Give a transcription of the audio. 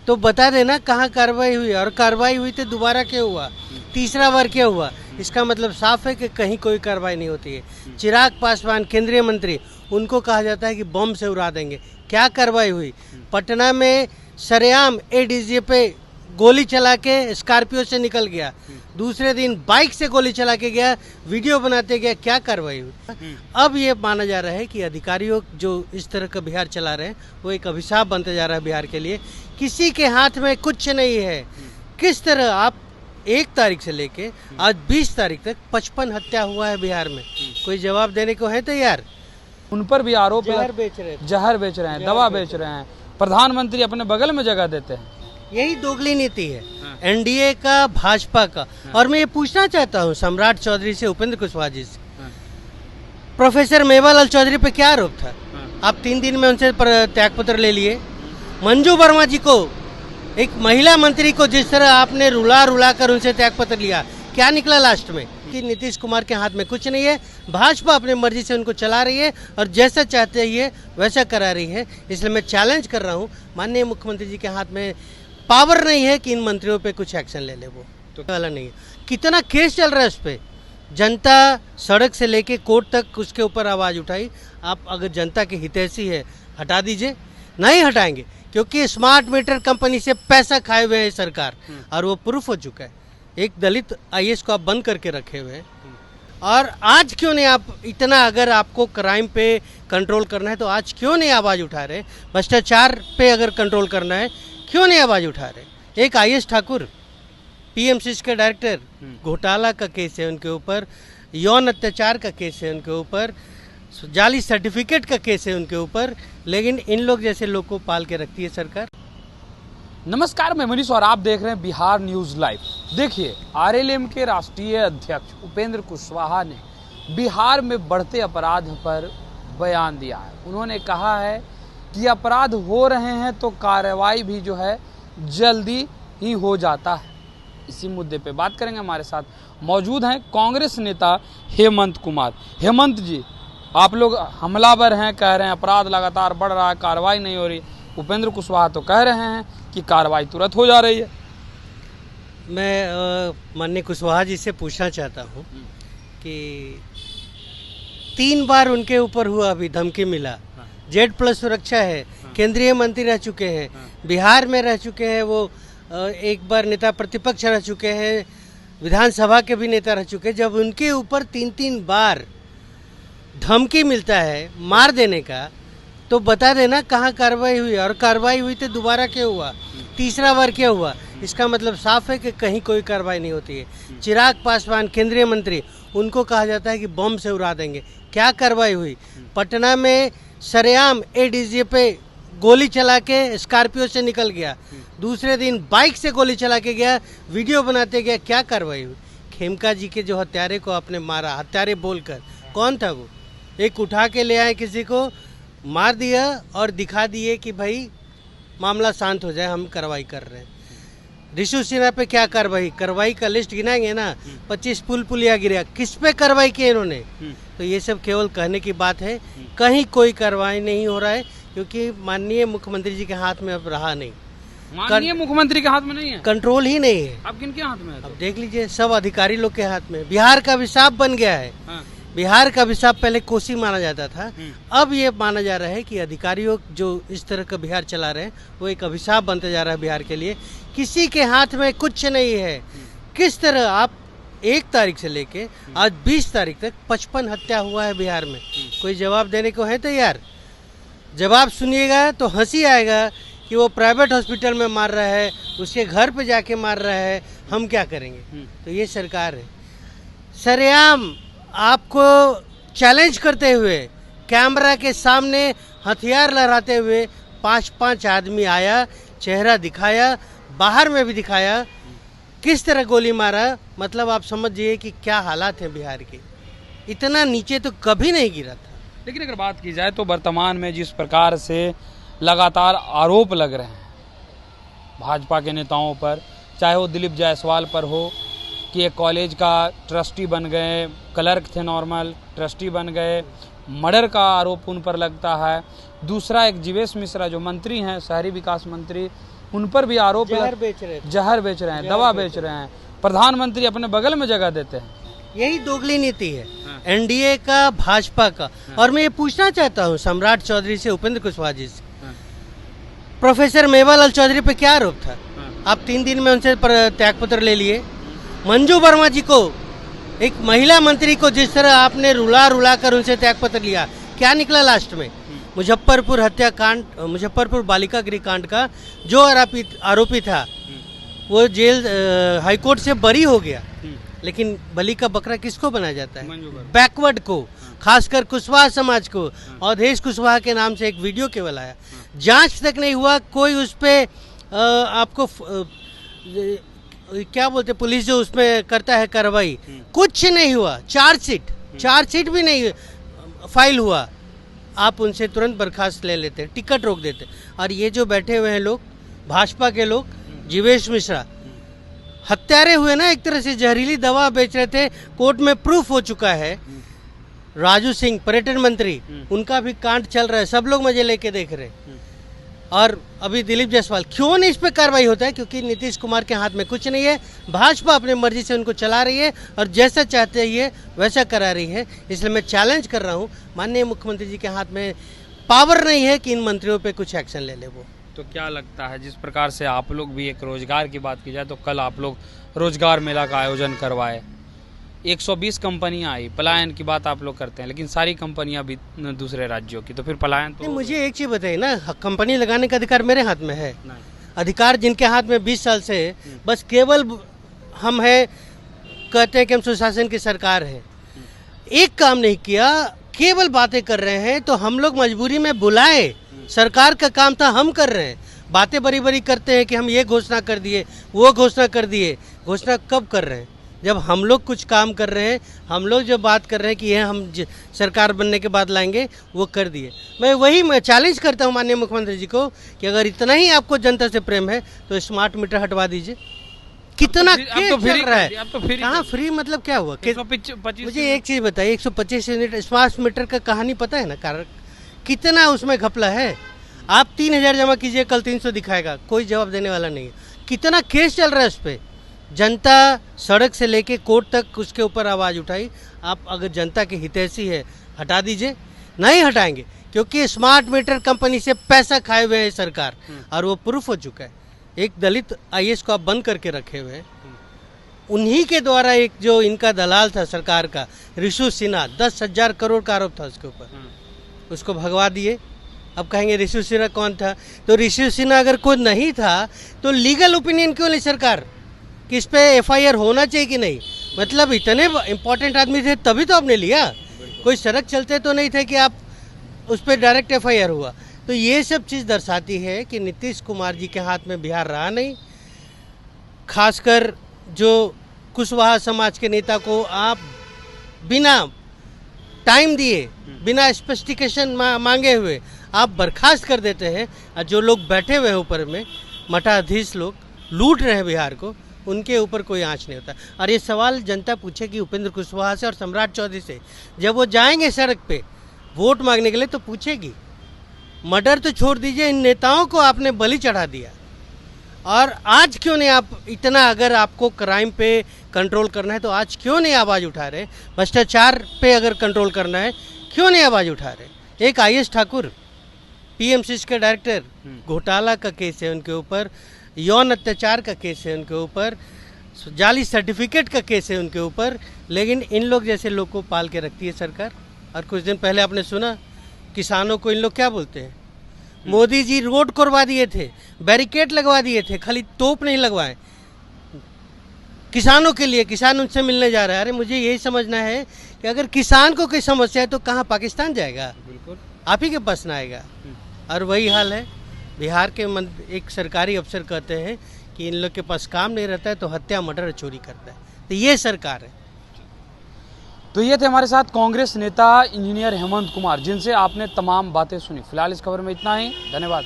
तो बता देना कहाँ कार्रवाई हुई, और कार्रवाई हुई तो दोबारा क्यों हुआ, तीसरा बार क्यों हुआ। इसका मतलब साफ है कि कहीं कोई कार्रवाई नहीं होती है। चिराग पासवान केंद्रीय मंत्री, उनको कहा जाता है कि बम से उड़ा देंगे। क्या कार्रवाई हुई? पटना में सरेआम एडीजे पे गोली चला के स्कॉर्पियो से निकल गया, दूसरे दिन बाइक से गोली चला के गया, वीडियो बनाते गया। क्या कार्रवाई हुई? अब ये माना जा रहा है कि अधिकारियों जो इस तरह का बिहार चला रहे हैं वो एक अभिशाप बनते जा रहा है बिहार के लिए। किसी के हाथ में कुछ नहीं है। किस तरह आप 1 तारीख से लेके आज 20 तारीख तक 55 हत्या हुआ है बिहार में, कोई जवाब देने को है तैयार? उन पर भी आरोप जहर बेच रहे हैं, दवा बेच रहे हैं, प्रधानमंत्री अपने बगल में जगह देते हैं। यही दोगली नीति है एनडीए का, भाजपा का। और मैं ये पूछना चाहता हूँ सम्राट चौधरी से, उपेंद्र कुशवाहा जी से, प्रोफेसर मेवालाल चौधरी पे क्या आरोप था? आप 3 दिन में उनसे त्यागपत्र ले लिए। मंजू वर्मा जी को, एक महिला मंत्री को जिस तरह आपने रुला कर उनसे त्यागपत्र लिया, क्या निकला लास्ट में? कि नीतीश कुमार के हाथ में कुछ नहीं है, भाजपा अपनी मर्जी से उनको चला रही है और जैसा चाहते है वैसा करा रही है। इसलिए मैं चैलेंज कर रहा हूँ, माननीय मुख्यमंत्री जी के हाथ में पावर नहीं है कि इन मंत्रियों पे कुछ एक्शन ले ले, वो तो वाला नहीं है। कितना केस चल रहा है उस पर, जनता सड़क से लेके कोर्ट तक उसके ऊपर आवाज़ उठाई। आप अगर जनता के हितैषी है हटा दीजिए, नहीं हटाएंगे क्योंकि स्मार्ट मीटर कंपनी से पैसा खाए हुए है सरकार, और वो प्रूफ हो चुका है। एक दलित आईएएस को आप बंद करके रखे हुए हैं। और आज क्यों नहीं आप इतना, अगर आपको क्राइम पे कंट्रोल करना है तो आज क्यों नहीं आवाज़ उठा रहे? भ्रष्टाचार पे अगर कंट्रोल करना है क्यों नहीं आवाज़ उठा रहे? एक आईएएस ठाकुर पीएमसीएच के डायरेक्टर, घोटाला का केस है उनके ऊपर, यौन अत्याचार का केस है उनके ऊपर, जाली सर्टिफिकेट का केस है उनके ऊपर, लेकिन इन लोग जैसे लोग को पाल के रखती है सरकार। नमस्कार, मैं मनीष और आप देख रहे हैं बिहार न्यूज़ लाइव। देखिए, आरएलएम के राष्ट्रीय अध्यक्ष उपेंद्र कुशवाहा ने बिहार में बढ़ते अपराध पर बयान दिया है। उन्होंने कहा है कि अपराध हो रहे हैं तो कार्रवाई भी जो है जल्दी ही हो जाता है। इसी मुद्दे पे बात करेंगे। हमारे साथ मौजूद हैं कांग्रेस नेता हेमंत कुमार। हेमंत जी, आप लोग हमलावर हैं, कह रहे हैं अपराध लगातार बढ़ रहा है, कार्रवाई नहीं हो रही। उपेंद्र कुशवाहा तो कह रहे हैं कि कार्रवाई तुरंत हो जा रही है। मैं माननीय कुशवाहा जी से पूछना चाहता हूं कि 3 बार उनके ऊपर हुआ, अभी धमकी मिला, Z+ सुरक्षा है, केंद्रीय मंत्री रह चुके हैं, बिहार में रह चुके हैं, वो एक बार नेता प्रतिपक्ष रह चुके हैं, विधानसभा के भी नेता रह चुके हैं। जब उनके ऊपर 3 बार धमकी मिलता है मार देने का, तो बता देना कहाँ कार्रवाई हुई, और कार्रवाई हुई तो दोबारा क्यों हुआ, तीसरा बार क्यों हुआ। इसका मतलब साफ है कि कहीं कोई कार्रवाई नहीं होती है। चिराग पासवान केंद्रीय मंत्री, उनको कहा जाता है कि बम से उड़ा देंगे। क्या कार्रवाई हुई? पटना में सरेआम एडीजे पे गोली चला के स्कॉर्पियो से निकल गया, दूसरे दिन बाइक से गोली चला के गया, वीडियो बनाते गया। क्या कार्रवाई हुई? खेमका जी के जो हत्यारे को आपने मारा, हत्यारे बोलकर, कौन था वो? एक उठा के ले आए, किसी को मार दिया और दिखा दिए कि भाई मामला शांत हो जाए, हम कार्रवाई कर रहे हैं। रिशु सिन्हा पे क्या कार्रवाई का लिस्ट गिनाएंगे ना, 25 पुलिया गिरा, किस पे कार्रवाई की इन्होंने? तो ये सब केवल कहने की बात है, कहीं कोई कार्रवाई नहीं हो रहा है क्योंकि माननीय मुख्यमंत्री जी के हाथ में अब रहा नहीं। माननीय मुख्यमंत्री के हाथ में नहीं है, कंट्रोल ही नहीं है। अब किनके हाथ में है? अब देख लीजिए, सब अधिकारी लोग के हाथ में। बिहार का अभिशाप बन गया है। बिहार का अभिशाप पहले कोसी माना जाता था, अब ये माना जा रहा है कि अधिकारियों जो इस तरह का बिहार चला रहे हैं वो एक अभिशाप बनते जा रहा है बिहार के लिए। किसी के हाथ में कुछ नहीं है। किस तरह आप 1 तारीख से लेके आज 20 तारीख तक 55 हत्या हुआ है बिहार में, कोई जवाब देने को है तैयार? जवाब सुनिएगा तो हंसी आएगा कि वो प्राइवेट हॉस्पिटल में मार रहा है, उसके घर पे जाके मार रहा है, हम क्या करेंगे? तो ये सरकार है। सरेआम आपको चैलेंज करते हुए कैमरा के सामने हथियार लहराते हुए 5 आदमी आया, चेहरा दिखाया, बाहर में भी दिखाया, किस तरह गोली मारा। मतलब आप समझिए कि क्या हालात हैं बिहार के। इतना नीचे तो कभी नहीं गिरा था। लेकिन अगर बात की जाए तो वर्तमान में जिस प्रकार से लगातार आरोप लग रहे हैं भाजपा के नेताओं पर, चाहे वो दिलीप जायसवाल पर हो कि एक कॉलेज का ट्रस्टी बन गए, क्लर्क थे नॉर्मल, ट्रस्टी बन गए, मर्डर का आरोप उन पर लगता है। दूसरा एक जीवेश मिश्रा जो मंत्री हैं, शहरी विकास मंत्री, उन पर भी आरोप जहर बेच रहे थे। जहर बेच रहे हैं, दवा बेच रहे हैं। प्रधानमंत्री अपने बगल में जगह देते हैं। यही दोगली नीति है एनडीए का, भाजपा का। और मैं ये पूछना चाहता हूँ सम्राट चौधरी से, उपेंद्र कुशवाहा जी से, प्रोफेसर मेवालाल चौधरी पे क्या आरोप था? आप 3 दिन में उनसे त्यागपत्र ले लिए। मंजू वर्मा जी को, एक महिला मंत्री को जिस तरह आपने रुला रुला कर उनसे त्यागपत्र लिया, क्या निकला लास्ट में? मुजफ्फरपुर हत्याकांड, मुजफ्फरपुर बालिका गृह कांड का जो आरोपी था वो जेल हाईकोर्ट से बरी हो गया, लेकिन बलि का बकरा किसको बनाया जाता है? बैकवर्ड को, खासकर कुशवाहा समाज को। अवधेश कुशवाहा के नाम से एक वीडियो केवल आया, जांच तक नहीं हुआ, कोई उस पे आपको क्या बोलते, पुलिस जो उसमें करता है कार्रवाई, कुछ नहीं हुआ। चार्जशीट भी नहीं फाइल हुआ, आप उनसे तुरंत बर्खास्त ले लेते, टिकट रोक देते। और ये जो बैठे हुए हैं लोग, भाजपा के लोग, जीवेश मिश्रा हत्यारे हुए ना, एक तरह से जहरीली दवा बेच रहे थे, कोर्ट में प्रूफ हो चुका है। राजू सिंह पर्यटन मंत्री, उनका भी कांड चल रहा है, सब लोग मजे लेके देख रहे हैं। और अभी दिलीप जायसवाल, क्यों नहीं इस पे कार्रवाई होता है? क्योंकि नीतीश कुमार के हाथ में कुछ नहीं है, भाजपा अपनी मर्जी से उनको चला रही है और जैसा चाहते हैं वैसा करा रही है। इसलिए मैं चैलेंज कर रहा हूँ, माननीय मुख्यमंत्री जी के हाथ में पावर नहीं है कि इन मंत्रियों पे कुछ एक्शन ले ले। वो तो क्या लगता है, जिस प्रकार से आप लोग भी, एक रोजगार की बात की जाए तो कल आप लोग रोजगार मेला का आयोजन करवाए, 120 कंपनियां आई, पलायन की बात आप लोग करते हैं, लेकिन सारी कंपनियां भी दूसरे राज्यों की, तो फिर पलायन तो मुझे एक चीज बताइए ना, कंपनी लगाने का अधिकार मेरे हाथ में है। अधिकार जिनके हाथ में 20 साल से बस केवल हम है, कहते हैं कि हम सुशासन की सरकार है, एक काम नहीं किया, केवल बातें कर रहे हैं। तो हम लोग मजबूरी में बुलाए, सरकार का काम था, हम कर रहे हैं। बातें बड़ी बड़ी करते हैं कि हम ये घोषणा कर दिए, वो घोषणा कर दिए। घोषणा कब कर रहे हैं? जब हम लोग कुछ काम कर रहे हैं, हम लोग जो बात कर रहे हैं कि ये हम सरकार बनने के बाद लाएंगे, वो कर दिए। मैं चैलेंज करता हूँ माननीय मुख्यमंत्री जी को कि अगर इतना ही आपको जनता से प्रेम है तो स्मार्ट मीटर हटवा दीजिए। कितना केस चल रहा है? कहाँ फ्री, मतलब क्या हुआ? मुझे एक चीज बताइए, 125 यूनिट स्मार्ट मीटर का कहानी पता है ना? कारण कितना उसमें घपला है। आप 3000 जमा कीजिए, कल 300 दिखाएगा, कोई जवाब देने वाला नहीं है। कितना केस चल रहा है उस पर? जनता सड़क से लेके कोर्ट तक उसके ऊपर आवाज़ उठाई। आप अगर जनता के हितैषी है, हटा दीजिए। नहीं हटाएंगे, क्योंकि स्मार्ट मीटर कंपनी से पैसा खाए हुए है सरकार, और वो प्रूफ हो चुका है। एक दलित आईएएस को आप बंद करके रखे हुए हैं, उन्हीं के द्वारा एक जो इनका दलाल था सरकार का, ऋषु सिन्हा, 10,000 करोड़ का आरोप था उसके ऊपर, उसको भगवा दिए। अब कहेंगे ऋषु सिन्हा कौन था? तो ऋषु सिन्हा अगर कोई नहीं था तो लीगल ओपिनियन क्यों ली सरकार कि इस पे एफआईआर होना चाहिए कि नहीं? मतलब इतने इम्पोर्टेंट आदमी थे तभी तो आपने लिया, कोई सड़क चलते तो नहीं थे कि आप उस पर डायरेक्ट एफआईआर हुआ। तो ये सब चीज़ दर्शाती है कि नीतीश कुमार जी के हाथ में बिहार रहा नहीं। खासकर जो कुशवाहा समाज के नेता को आप बिना टाइम दिए, बिना स्पेसिफिकेशन मांगे हुए आप बर्खास्त कर देते हैं। और जो लोग बैठे हुए हैं ऊपर में, मठाधीश लोग लूट रहे हैं बिहार को, उनके ऊपर कोई आंच नहीं होता। और ये सवाल जनता पूछेगी उपेंद्र कुशवाहा से और सम्राट चौधरी से, जब वो जाएंगे सड़क पे वोट मांगने के लिए, तो पूछेगी। मर्डर तो छोड़ दीजिए, इन नेताओं को आपने बलि चढ़ा दिया। और आज क्यों नहीं आप इतना, अगर आपको क्राइम पे कंट्रोल करना है तो आज क्यों नहीं आवाज़ उठा रहे? भ्रष्टाचार पे अगर कंट्रोल करना है, क्यों नहीं आवाज़ उठा रहे? एक आईएएस ठाकुर, पीएमसीसी के डायरेक्टर, घोटाला का केस है उनके ऊपर, यौन अत्याचार का केस है उनके ऊपर, जाली सर्टिफिकेट का केस है उनके ऊपर, लेकिन इन लोग जैसे लोग को पाल के रखती है सरकार। और कुछ दिन पहले आपने सुना किसानों को इन लोग क्या बोलते हैं? मोदी जी रोड करवा दिए थे, बैरिकेड लगवा दिए थे, खाली तोप नहीं लगवाए किसानों के लिए। किसान उनसे मिलने जा रहा है। अरे मुझे यही समझना है कि अगर किसान को कोई समस्या है तो कहाँ पाकिस्तान जाएगा? बिल्कुल आप ही के पास ना आएगा। और वही हाल है बिहार के। एक सरकारी अफसर कहते हैं कि इन लोग के पास काम नहीं रहता है तो हत्या, मर्डर, चोरी करता है। तो ये सरकार है। तो ये थे हमारे साथ कांग्रेस नेता इंजीनियर हेमंत कुमार, जिनसे आपने तमाम बातें सुनी। फिलहाल इस खबर में इतना ही, धन्यवाद।